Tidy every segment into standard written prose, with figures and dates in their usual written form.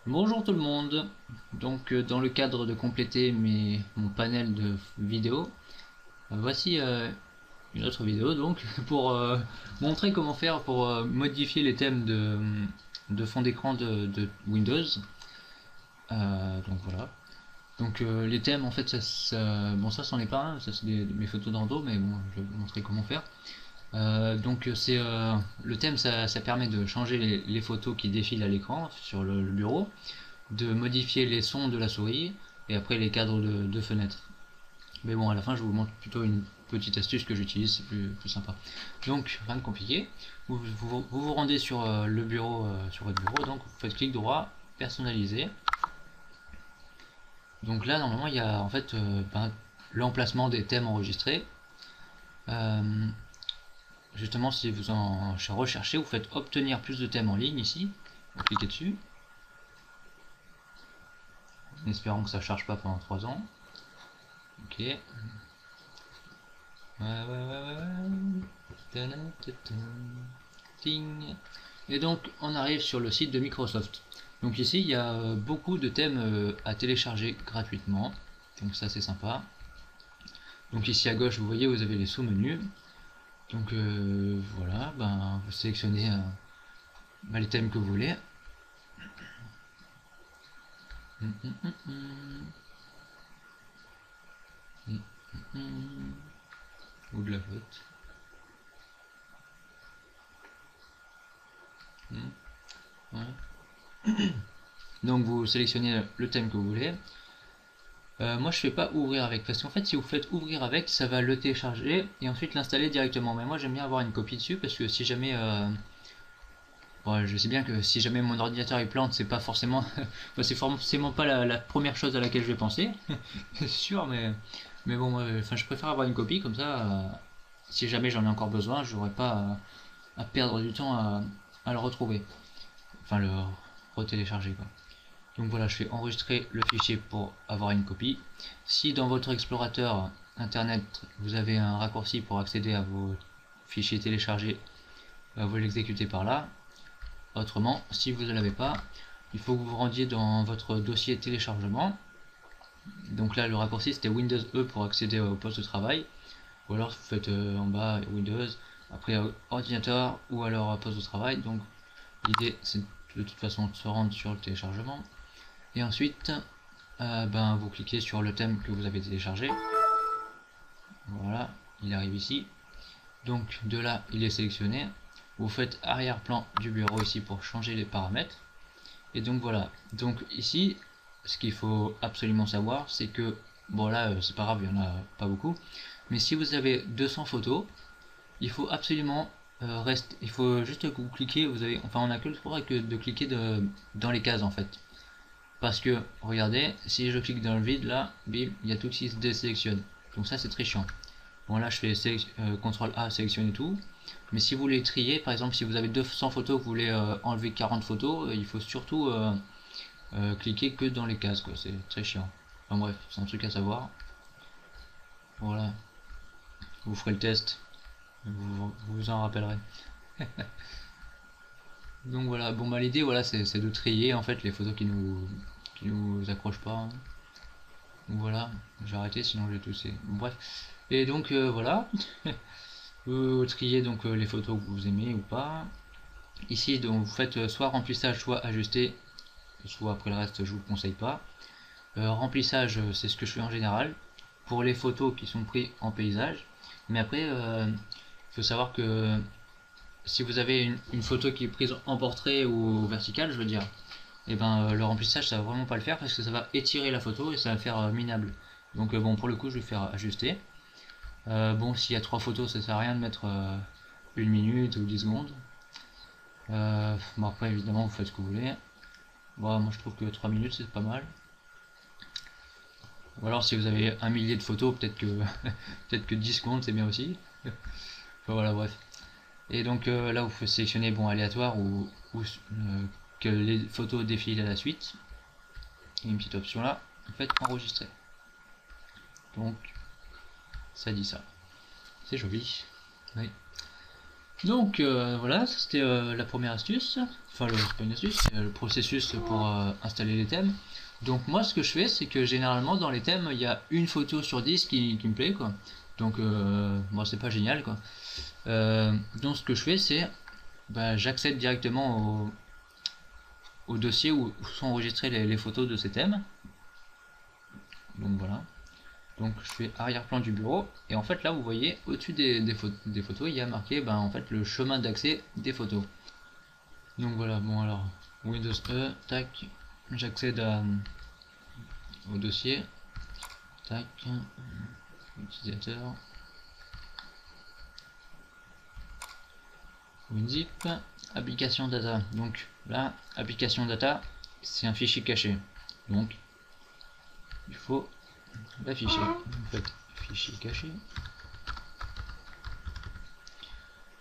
Bonjour tout le monde. Donc dans le cadre de compléter mon panel de vidéos, voici une autre vidéo donc pour montrer comment faire pour modifier les thèmes de fond d'écran de Windows. Donc voilà. Donc les thèmes en fait bon ça c'en est pas un, ça c'est mes photos de rando mais bon je vais vous montrer comment faire. Donc c'est le thème ça permet de changer les photos qui défilent à l'écran sur le bureau, de modifier les sons de la souris et après les cadres de fenêtres. Mais bon, à la fin, je vous montre plutôt une petite astuce que j'utilise, c'est plus sympa. Donc, rien de compliqué. Vous rendez sur le bureau, sur votre bureau, donc vous faites clic droit, personnaliser. Donc là, normalement, il y a en fait l'emplacement des thèmes enregistrés. Euh, Justement, si vous en recherchez, vous faites obtenir plus de thèmes en ligne ici. Vous cliquez dessus, en espérant que ça ne charge pas pendant 3 ans. Ok. Ouais, ouais, ouais, ouais, ouais. Ting. Et donc, on arrive sur le site de Microsoft. Donc ici, il y a beaucoup de thèmes à télécharger gratuitement. Donc ça, c'est sympa. Donc ici à gauche, vous voyez, vous avez les sous-menus. Donc voilà, vous sélectionnez les thèmes que vous voulez. Ou de la flotte. Ouais. Donc vous sélectionnez le thème que vous voulez. Moi je fais pas ouvrir avec parce qu'en fait si vous faites ouvrir avec ça va le télécharger et ensuite l'installer directement, mais moi j'aime bien avoir une copie dessus parce que si jamais bon, je sais bien que si jamais mon ordinateur il plante c'est pas forcément c'est forcément pas la première chose à laquelle je vais penser c'est sûr, mais bon enfin je préfère avoir une copie comme ça si jamais j'en ai encore besoin j'aurai pas à perdre du temps à le retrouver, enfin le retélécharger quoi. Donc voilà, je fais enregistrer le fichier pour avoir une copie. Si dans votre explorateur internet vous avez un raccourci pour accéder à vos fichiers téléchargés, vous l'exécutez par là. Autrement, si vous ne l'avez pas, il faut que vous vous rendiez dans votre dossier téléchargement. Donc là, le raccourci c'était Windows E pour accéder au poste de travail. Ou alors vous faites en bas Windows, après ordinateur ou alors poste de travail. Donc l'idée c'est de toute façon de se rendre sur le téléchargement. Et ensuite, vous cliquez sur le thème que vous avez téléchargé. Voilà, il arrive ici. Donc de là, il est sélectionné. Vous faites arrière-plan du bureau ici pour changer les paramètres. Et donc voilà. Donc ici, ce qu'il faut absolument savoir, c'est que, bon là, c'est pas grave, il y en a pas beaucoup. Mais si vous avez 200 photos, il faut absolument rester. Il faut juste que vous cliquez. Enfin, on a que le droit de cliquer dans les cases en fait. Parce que, regardez, si je clique dans le vide, là, bim, il y a tout qui se désélectionne. Donc ça, c'est très chiant. Bon, là, je fais CTRL A, sélectionner tout. Mais si vous voulez trier, par exemple, si vous avez 200 photos, que vous voulez enlever 40 photos, il faut surtout cliquer que dans les cases, quoi. C'est très chiant. Enfin bref, c'est un truc à savoir. Voilà, vous ferez le test, vous en rappellerez. Donc voilà, bon bah l'idée voilà c'est de trier en fait les photos qui nous accrochent pas, hein. Donc voilà, j'ai arrêté sinon j'ai toussé. Bon, bref. Et donc voilà, vous triez donc les photos que vous aimez ou pas. Ici donc vous faites soit remplissage soit ajusté, soit après le reste je vous le conseille pas. Remplissage c'est ce que je fais en général pour les photos qui sont prises en paysage. Mais après il faut savoir que si vous avez une photo qui est prise en portrait ou verticale je veux dire, et le remplissage ça va vraiment pas le faire parce que ça va étirer la photo et ça va faire minable. Donc bon pour le coup je vais faire ajuster. Bon s'il y a 3 photos ça sert à rien de mettre 1 minute ou 10 secondes. Bon après évidemment vous faites ce que vous voulez. Bon moi je trouve que 3 minutes c'est pas mal. Ou alors si vous avez un millier de photos peut-être que peut-être que 10 secondes c'est bien aussi. Enfin, voilà bref. Et donc là vous pouvez sélectionner bon aléatoire ou que les photos défilent à la suite. Il y a une petite option là. Vous faites enregistrer. Donc ça dit ça. C'est joli. Oui. Donc voilà, c'était la première astuce, enfin c'est pas une astuce, c'est le processus pour installer les thèmes. Donc moi ce que je fais c'est que généralement dans les thèmes il y a une photo sur 10 qui me plaît quoi. Donc moi c'est pas génial quoi. Donc ce que je fais c'est j'accède directement au dossier où sont enregistrées les photos de ces thèmes. Donc voilà. Donc je fais arrière-plan du bureau et en fait là vous voyez au-dessus des photos il y a marqué en fait le chemin d'accès des photos. Donc voilà, bon alors Windows E, tac, j'accède au dossier, tac, utilisateur, WinZip, application data. Donc là, application data, c'est un fichier caché. Donc il faut l'afficher. En fait, fichier caché.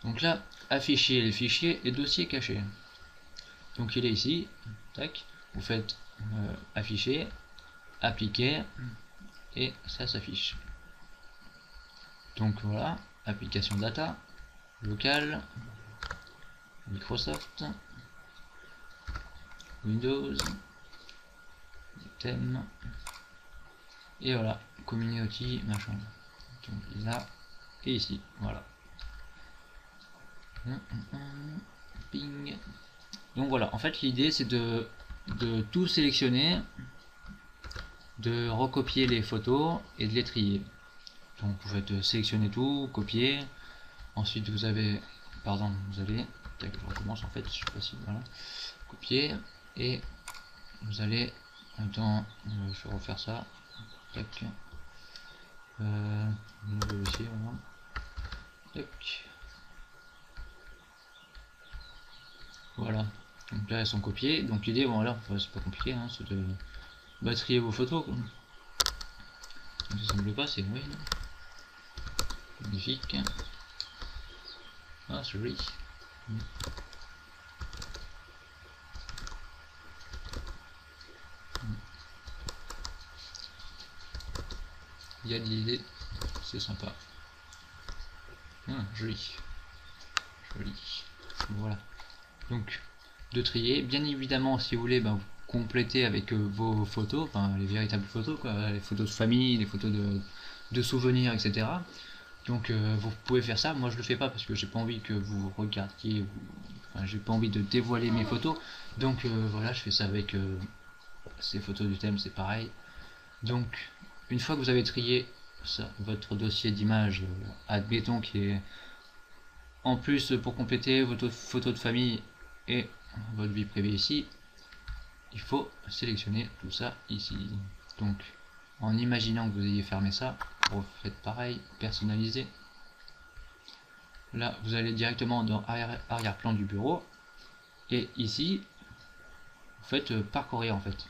Donc là, afficher les fichiers et dossier caché. Donc il est ici, tac, vous faites afficher, appliquer et ça s'affiche. Donc voilà, application data, local, Microsoft, Windows, thème, et voilà, community, machin. Donc là et ici, voilà. Ping. Donc voilà, en fait l'idée c'est de tout sélectionner, de recopier les photos et de les trier. Donc vous faites sélectionner tout, copier, ensuite vous avez, pardon, vous allez, je recommence en fait, je sais pas si, voilà, copier, et vous allez, en même temps, je vais refaire ça, tac, nouveau dossier, voilà, tac, voilà, donc là elles sont copiées, donc l'idée, bon voilà, c'est pas compliqué, hein, c'est de trier vos photos, quoi. Donc, ça semble pas, c'est oui, magnifique, ah c'est joli. Il y a des idées, c'est sympa. Joli. Joli. Voilà. Donc, de trier. Bien évidemment, si vous voulez, vous complétez avec vos photos, les véritables photos, quoi, les photos de famille, les photos de souvenirs, etc. Donc, vous pouvez faire ça. Moi, je le fais pas parce que j'ai pas envie que vous regardiez, j'ai pas envie de dévoiler mes photos. Donc, voilà, je fais ça avec ces photos du thème, c'est pareil. Donc, une fois que vous avez trié ça, votre dossier d'image, admettons qu'il est en plus pour compléter votre photo de famille et votre vie privée ici, il faut sélectionner tout ça ici. Donc, en imaginant que vous ayez fermé ça, vous faites pareil, personnaliser. Là, vous allez directement dans arrière-plan du bureau et ici, vous faites parcourir en fait.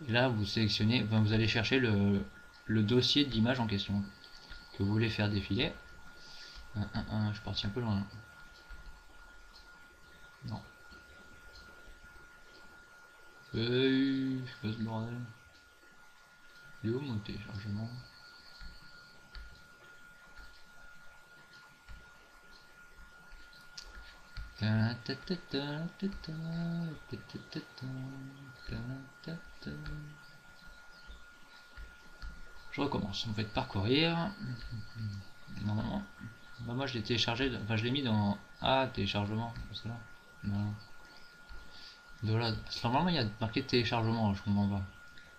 Et là, vous sélectionnez, vous allez chercher le dossier d'image en question que vous voulez faire défiler. Je suis parti un peu loin. Non. C'est quoi ce bordel? Il est où mon téléchargement? Je recommence, vous faites parcourir. Normalement, moi je l'ai téléchargé, je l'ai mis dans téléchargement, c'est là. Non. Voilà. Normalement il y a marqué téléchargement, je comprends pas.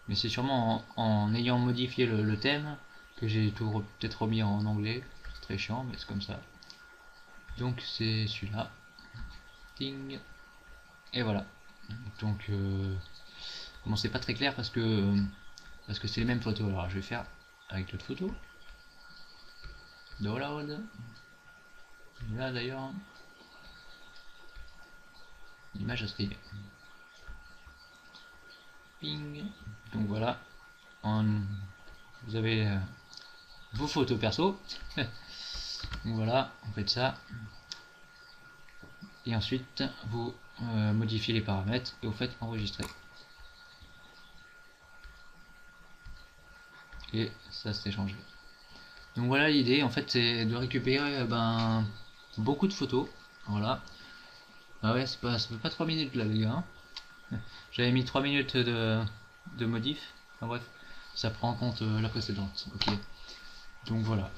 Mais c'est sûrement en ayant modifié le thème que j'ai tout peut-être remis en anglais. C'est très chiant, mais c'est comme ça. Donc c'est celui-là. Ting. Et voilà. Donc bon, c'est pas très clair parce que c'est les mêmes photos. Alors je vais faire avec l'autre photo. Download. Là d'ailleurs, l'image a trié. Ping. Donc voilà. Vous avez vos photos perso. Donc voilà, vous faites ça. Et ensuite, vous modifiez les paramètres et vous faites enregistrer. Et ça s'est changé. Donc voilà l'idée, en fait, c'est de récupérer beaucoup de photos. Voilà. Ah ouais, ça fait pas 3 minutes là les gars, hein. J'avais mis 3 minutes de modif. Enfin bref, ça prend en compte la précédente. Ok. Donc voilà.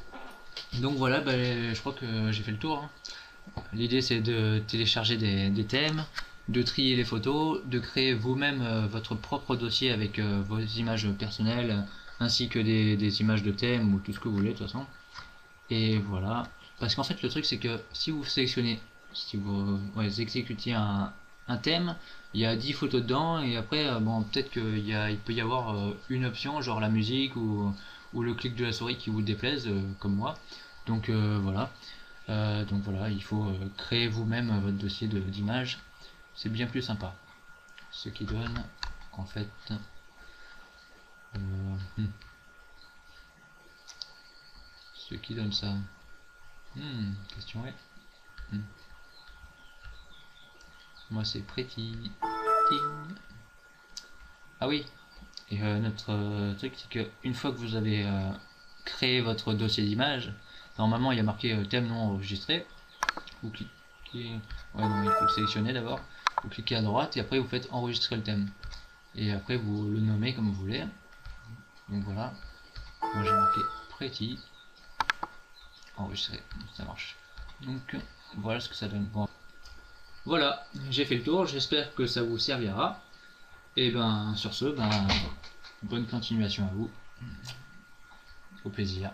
Donc voilà, bah, je crois que j'ai fait le tour, hein. L'idée c'est de télécharger des thèmes, de trier les photos, de créer vous-même votre propre dossier avec vos images personnelles, ainsi que des images de thème ou tout ce que vous voulez de toute façon. Et voilà. Parce qu'en fait le truc c'est que si vous sélectionnez, si vous exécutez un thème, il y a 10 photos dedans et après bon peut-être il peut y avoir une option genre la musique ou le clic de la souris qui vous déplaise comme moi. Donc voilà. Donc voilà, il faut créer vous-même votre dossier d'image. C'est bien plus sympa. Ce qui donne en fait... euh, hmm, ce qui donne ça. Question est. Moi c'est Pretty. Ting. Ah oui, et notre truc c'est que une fois que vous avez créé votre dossier d'image, normalement il y a marqué thème non enregistré. Vous cliquez. Ouais, non, il faut le sélectionner d'abord. Vous cliquez à droite et après vous faites enregistrer le thème. Et après vous le nommez comme vous voulez. Donc voilà. Moi j'ai marqué Pretty. Enregistrer. Ça marche. Donc voilà ce que ça donne. Bon. Voilà, j'ai fait le tour. J'espère que ça vous servira. Et ben sur ce, ben bonne continuation à vous. Au plaisir.